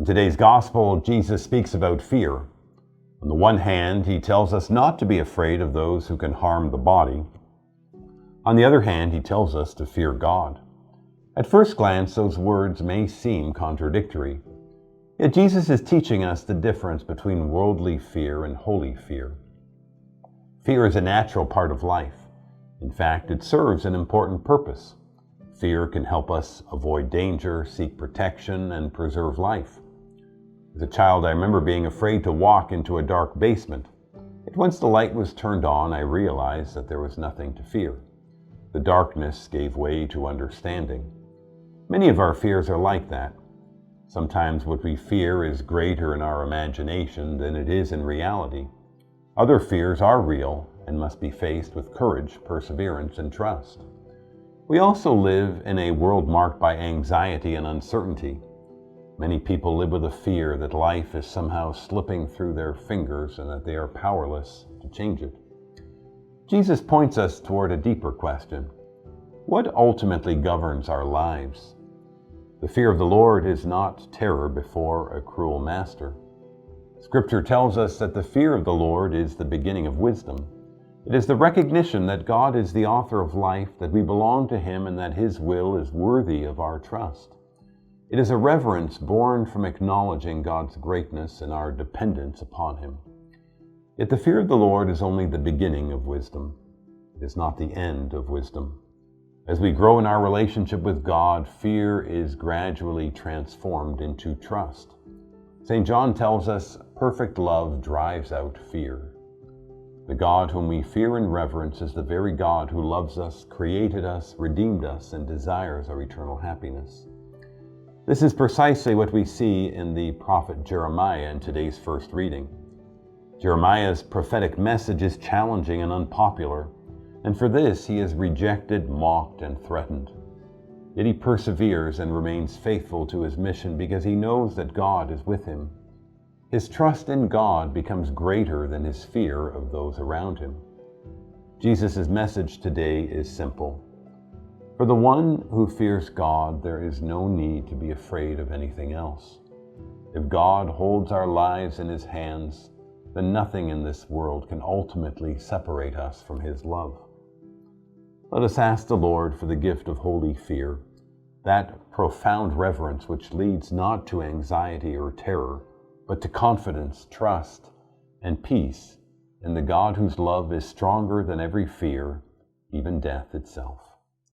today's gospel, Jesus speaks about fear. On the one hand, he tells us not to be afraid of those who can harm the body. On the other hand, he tells us to fear God. At first glance, those words may seem contradictory. Yet Jesus is teaching us the difference between worldly fear and holy fear. Fear is a natural part of life. In fact, it serves an important purpose. Fear can help us avoid danger, seek protection, and preserve life. As a child, I remember being afraid to walk into a dark basement. Yet once the light was turned on, I realized that there was nothing to fear. The darkness gave way to understanding. Many of our fears are like that. Sometimes what we fear is greater in our imagination than it is in reality. Other fears are real and must be faced with courage, perseverance, and trust. We also live in a world marked by anxiety and uncertainty. Many people live with a fear that life is somehow slipping through their fingers and that they are powerless to change it. Jesus points us toward a deeper question. What ultimately governs our lives? The fear of the Lord is not terror before a cruel master. Scripture tells us that the fear of the Lord is the beginning of wisdom. It is the recognition that God is the author of life, that we belong to Him, and that His will is worthy of our trust. It is a reverence born from acknowledging God's greatness and our dependence upon Him. Yet the fear of the Lord is only the beginning of wisdom. It is not the end of wisdom. As we grow in our relationship with God, fear is gradually transformed into trust. St. John tells us, perfect love drives out fear. The God whom we fear and reverence is the very God who loves us, created us, redeemed us, and desires our eternal happiness. This is precisely what we see in the prophet Jeremiah in today's first reading. Jeremiah's prophetic message is challenging and unpopular, and for this he is rejected, mocked, and threatened. Yet he perseveres and remains faithful to his mission because he knows that God is with him. His trust in God becomes greater than his fear of those around him. Jesus' message today is simple. For the one who fears God, there is no need to be afraid of anything else. If God holds our lives in His hands, then nothing in this world can ultimately separate us from His love. Let us ask the Lord for the gift of holy fear, that profound reverence which leads not to anxiety or terror, but to confidence, trust, and peace in the God whose love is stronger than every fear, even death itself.